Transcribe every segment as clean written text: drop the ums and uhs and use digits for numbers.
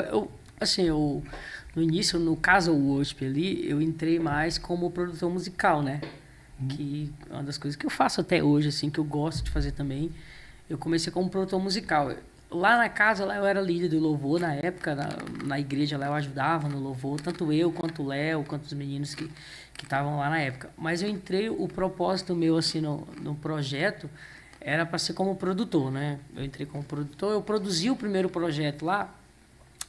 Eu, no início, no caso o Worship ali, eu entrei mais como produtor musical, né? Que é uma das coisas que eu faço até hoje, assim, que eu gosto de fazer também. Eu comecei como produtor musical. Lá na casa, lá eu era líder do louvor na época, na igreja lá eu ajudava no louvor, tanto eu quanto o Léo, quanto os meninos que estavam lá na época. Mas eu entrei, o propósito meu, assim, no projeto era para ser como produtor, né? Eu entrei como produtor, eu produzi o primeiro projeto lá.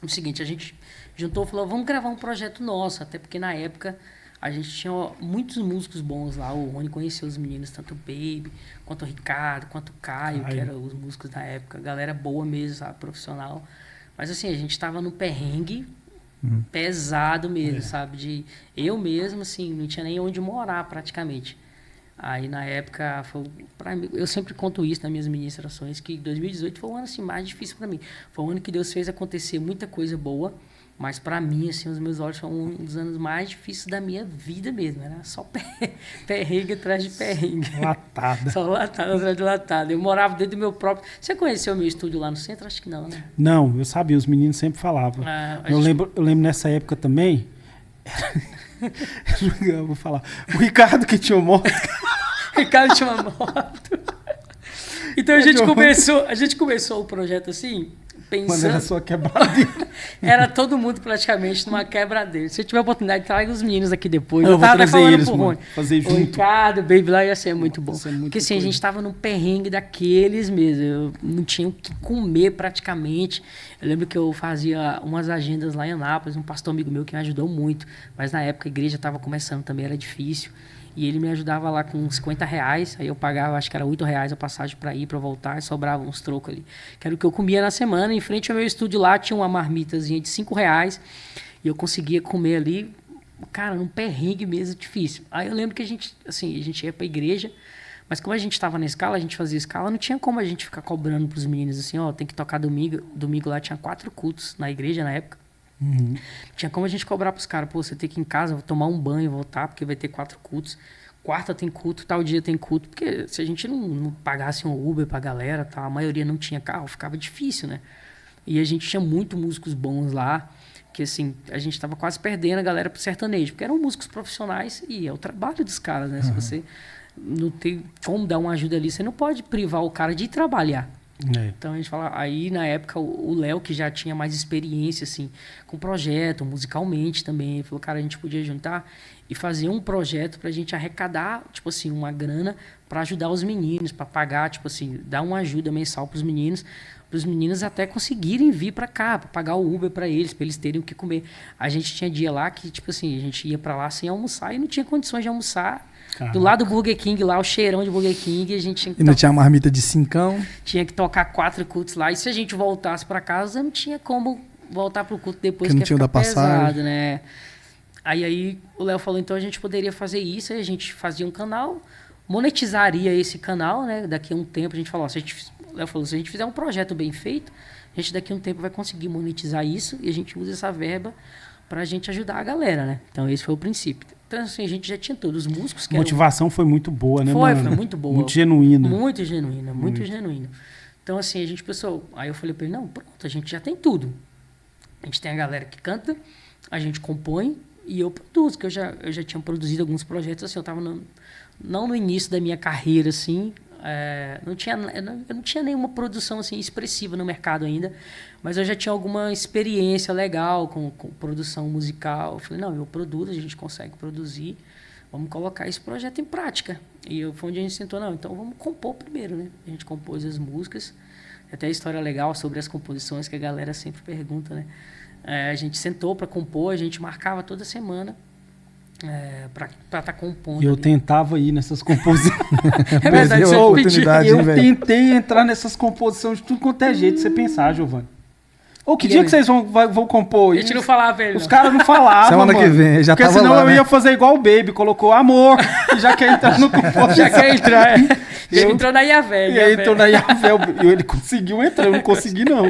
O seguinte, a gente juntou e falou, vamos gravar um projeto nosso, até porque na época a gente tinha muitos músicos bons lá, o Rony conheceu os meninos, tanto o Baby, quanto o Ricardo, quanto o Caio, que eram os músicos da época, galera boa mesmo, sabe, profissional. Mas assim, a gente tava no perrengue pesado mesmo, sabe, eu mesmo, assim, não tinha nem onde morar praticamente. Aí, na época, eu sempre conto isso nas minhas ministrações, que 2018 foi o ano assim, mais difícil para mim. Foi o ano que Deus fez acontecer muita coisa boa, mas para mim, assim, os meus olhos foram um dos anos mais difíceis da minha vida mesmo. Era só perrengue atrás de perrengue. Latada. Só latada atrás de latada. Eu morava dentro do meu próprio... Você conheceu o meu estúdio lá no centro? Acho que não, né? Não, eu sabia, os meninos sempre falavam. Eu lembro nessa época também... Eu vou falar. O Ricardo que tinha moto. O Ricardo tinha uma moto. Então a gente começou o projeto assim, pensando... Mas era só quebradeira. Era todo mundo praticamente numa quebradeira. Se eu tiver a oportunidade, traga os meninos aqui depois. Eu vou trazer eles, mano. Fazer junto. O Ricardo, o Baby lá ia ser muito bom. Muito porque assim, a gente tava num perrengue daqueles mesmo. Eu não tinha o que comer praticamente. Eu lembro que eu fazia umas agendas lá em Anápolis, um pastor amigo meu que me ajudou muito. Mas na época a igreja estava começando também, era difícil. E ele me ajudava lá com uns R$50. Aí eu pagava, acho que era R$8 a passagem para ir, para voltar. E sobrava uns trocos ali. Que era o que eu comia na semana. Em frente ao meu estúdio lá tinha uma marmitazinha de R$5. E eu conseguia comer ali, cara, num perrengue mesmo difícil. Aí eu lembro que a gente ia pra igreja. Mas como a gente estava na escala, a gente fazia escala, não tinha como a gente ficar cobrando pros meninos assim, ó, tem que tocar domingo. Domingo lá tinha 4 cultos na igreja na época. Tinha como a gente cobrar pros caras, pô, você tem que ir em casa, tomar um banho, voltar, porque vai ter 4 cultos. Quarta tem culto, tal dia tem culto, porque se a gente não pagasse um Uber pra galera, tá, a maioria não tinha carro, ficava difícil, né? E a gente tinha muitos músicos bons lá, que assim, a gente tava quase perdendo a galera pro sertanejo, porque eram músicos profissionais e é o trabalho dos caras, né? Se você não tem como dar uma ajuda ali, você não pode privar o cara de ir trabalhar. Então a gente fala, aí na época o Léo, que já tinha mais experiência assim com projeto, musicalmente também, falou, cara, a gente podia juntar e fazer um projeto pra gente arrecadar, tipo assim, uma grana para ajudar os meninos, para pagar, tipo assim, dar uma ajuda mensal pros meninos até conseguirem vir para cá, para pagar o Uber para eles terem o que comer. A gente tinha dia lá que, tipo assim, a gente ia para lá sem almoçar e não tinha condições de almoçar. Caraca. Do lado do Burger King lá, o cheirão de Burger King, a gente tinha que... E não tinha marmita de 5? Tinha que tocar 4 cultos lá. E se a gente voltasse para casa, não tinha como voltar pro culto depois, que não tinha da pesado, passagem, né? Aí o Léo falou, então a gente poderia fazer isso, aí a gente fazia um canal, monetizaria esse canal, né? Daqui a um tempo a gente falou, o Léo falou, se a gente fizer um projeto bem feito, a gente daqui a um tempo vai conseguir monetizar isso e a gente usa essa verba pra gente ajudar a galera, né? Então esse foi o princípio. Então assim, a gente já tinha todos os músicos que a motivação foi muito boa, né, foi, mano? Foi muito boa. Muito genuína. Muito genuína, muito genuína. Então assim, a gente pensou, aí eu falei pra ele, não, pronto, a gente já tem tudo. A gente tem a galera que canta, a gente compõe e eu produzo, que eu já tinha produzido alguns projetos assim, eu tava não no início da minha carreira, assim, eu não tinha nenhuma produção assim, expressiva no mercado ainda, mas eu já tinha alguma experiência legal com produção musical. Eu falei, não, eu produzo, a gente consegue produzir, vamos colocar esse projeto em prática. E foi onde a gente sentou, não, então vamos compor primeiro, né? A gente compôs as músicas, até a história legal sobre as composições que a galera sempre pergunta, né? A gente sentou para compor, a gente marcava toda semana para estar compondo. E eu tentava ir nessas composições. É verdade, você oportunidade, eu tentei entrar nessas composições de tudo quanto é jeito de você pensar, Giovanni. Ou que dia que vocês vão compor? A gente não falava pra ele. Os caras não falavam. Semana que vem, já porque tava senão lá, eu ia fazer igual o Baby, colocou amor, e já quer entrar no composição. Já quer entrar, Ele entrou na Iavé. E aí entrou na Iavé, e ele conseguiu entrar, eu não consegui não.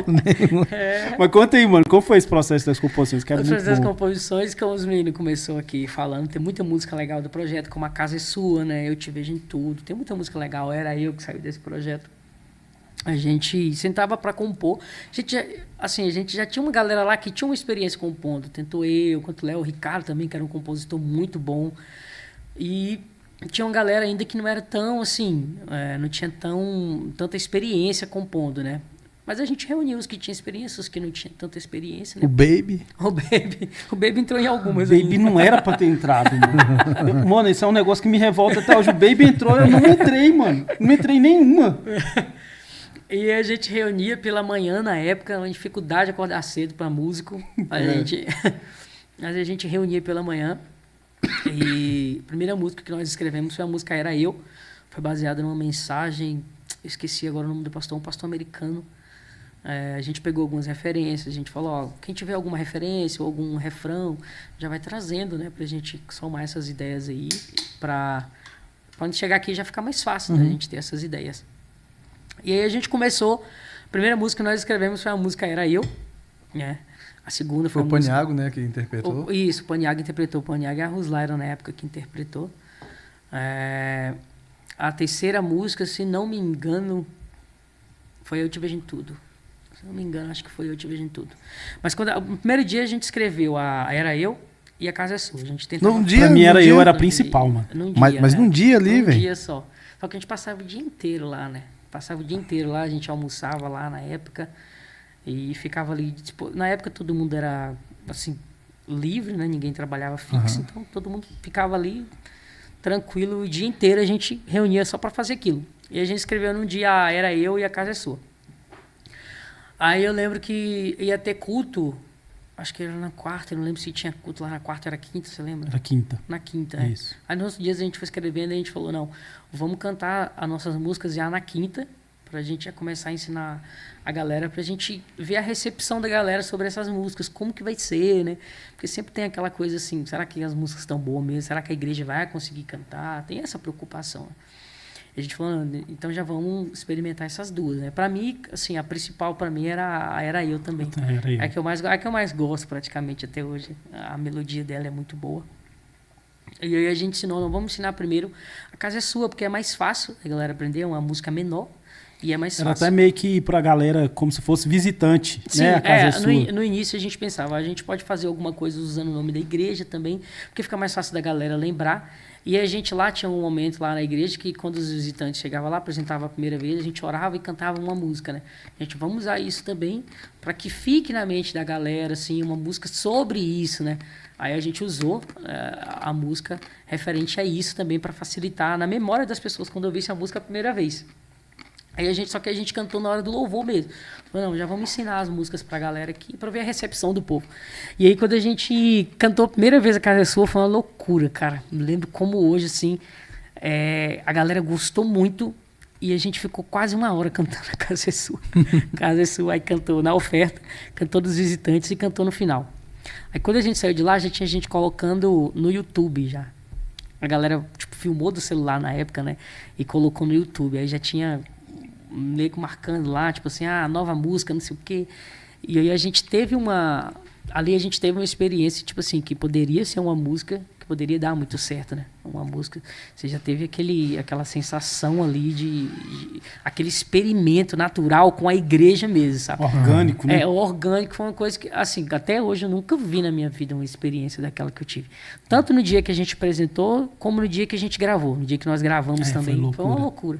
Mas conta aí, mano, como foi esse processo das composições? Que é muito bom. Das composições, como os meninos começou aqui falando, tem muita música legal do projeto, como A Casa é Sua, né? Eu Te Vejo em Tudo, tem muita música legal, era eu que saí desse projeto. A gente sentava para compor. A gente já tinha uma galera lá que tinha uma experiência compondo. Tanto eu, quanto o Léo, o Ricardo também, que era um compositor muito bom. E tinha uma galera ainda que não era tão, assim, não tinha tanta experiência compondo, né? Mas a gente reuniu os que tinham experiência, os que não tinham tanta experiência, né? O Baby. O Baby entrou em algumas O Baby ainda. não era pra ter entrado, mano. Mano, esse é um negócio que me revolta até hoje. O Baby entrou, eu não entrei, mano. Não entrei em nenhuma. E a gente reunia pela manhã, na época, uma dificuldade de acordar cedo para músico. Mas a gente reunia pela manhã. E a primeira música que nós escrevemos foi a música Era Eu. Foi baseada numa mensagem, esqueci agora o nome do pastor, um pastor americano. A gente pegou algumas referências, a gente falou, ó, quem tiver alguma referência ou algum refrão, já vai trazendo, né, pra gente somar essas ideias aí, pra quando chegar aqui já ficar mais fácil, né, a gente ter essas ideias. E aí a gente começou, a primeira música que nós escrevemos foi a música Era Eu, né, a segunda foi o Paniago, né, que interpretou. Isso, o Paniago interpretou, o Paniago e a Ruslaira na época que interpretou. A terceira música, se não me engano, foi Eu Te Vejo em Tudo. Se não me engano, acho que foi Eu Te Vejo em Tudo. Mas no primeiro dia a gente escreveu a Era Eu e A Casa é Sua. A gente tentava... Pra mim era Eu, era a principal, mano. Mas num dia ali, velho. Num dia só. Só que a gente passava o dia inteiro lá, né? Passava o dia inteiro lá, a gente almoçava lá na época e ficava ali... Tipo, na época todo mundo era, assim, livre, né? Ninguém trabalhava fixo, então todo mundo ficava ali tranquilo. O dia inteiro a gente reunia só para fazer aquilo. E a gente escreveu num dia a Era Eu e A Casa é Sua. Aí eu lembro que ia ter culto, acho que era na quarta, eu não lembro se tinha culto lá na quarta, era quinta, você lembra? Era quinta. Na quinta, Isso. Aí nos outros dias a gente foi escrevendo e a gente falou, não, vamos cantar as nossas músicas já na quinta, pra gente já começar a ensinar a galera, pra gente ver a recepção da galera sobre essas músicas, como que vai ser, né? Porque sempre tem aquela coisa assim, será que as músicas estão boas mesmo? Será que a igreja vai conseguir cantar? Tem essa preocupação. A gente falou, então já vamos experimentar essas duas, né? Para mim, assim, a principal para mim era Eu também. Era Eu. É a que eu mais gosto praticamente até hoje. A melodia dela é muito boa. E aí a gente ensinou, não, vamos ensinar primeiro A Casa é Sua, porque é mais fácil a galera aprender, é uma música menor e é mais Era fácil. até meio que pra galera como se fosse visitante, Sim, né? A Casa é Sua. no início a gente pensava, a gente pode fazer alguma coisa usando o nome da igreja também, porque fica mais fácil da galera lembrar. E a gente lá tinha um momento lá na igreja que quando os visitantes chegavam lá, apresentavam a primeira vez, a gente orava e cantava uma música, né? A gente, vamos usar isso também para que fique na mente da galera, assim, uma música sobre isso, né? Aí a gente usou a música referente a isso também para facilitar na memória das pessoas quando ouvissem a música a primeira vez. Só que a gente cantou na hora do louvor mesmo. Não, já vamos ensinar as músicas pra galera aqui pra ver a recepção do povo. E aí quando a gente cantou a primeira vez A Casa é Sua, foi uma loucura, cara. Me lembro como hoje, assim, a galera gostou muito e a gente ficou quase uma hora cantando A Casa é Sua. A Casa é Sua, aí cantou na oferta, cantou dos visitantes e cantou no final. Aí quando a gente saiu de lá, já tinha gente colocando no YouTube já. A galera, tipo, filmou do celular na época, né? E colocou no YouTube. Aí já tinha meio que marcando lá, tipo assim, nova música, não sei o quê. E aí a gente teve uma experiência, tipo assim, que poderia ser uma música que poderia dar muito certo, né? Uma música, você já teve aquela sensação ali de aquele experimento natural com a igreja mesmo, sabe? Orgânico, né? O orgânico foi uma coisa que, assim, até hoje eu nunca vi na minha vida uma experiência daquela que eu tive. Tanto no dia que a gente apresentou, como no dia que a gente gravou. No dia que nós gravamos também. Foi uma loucura.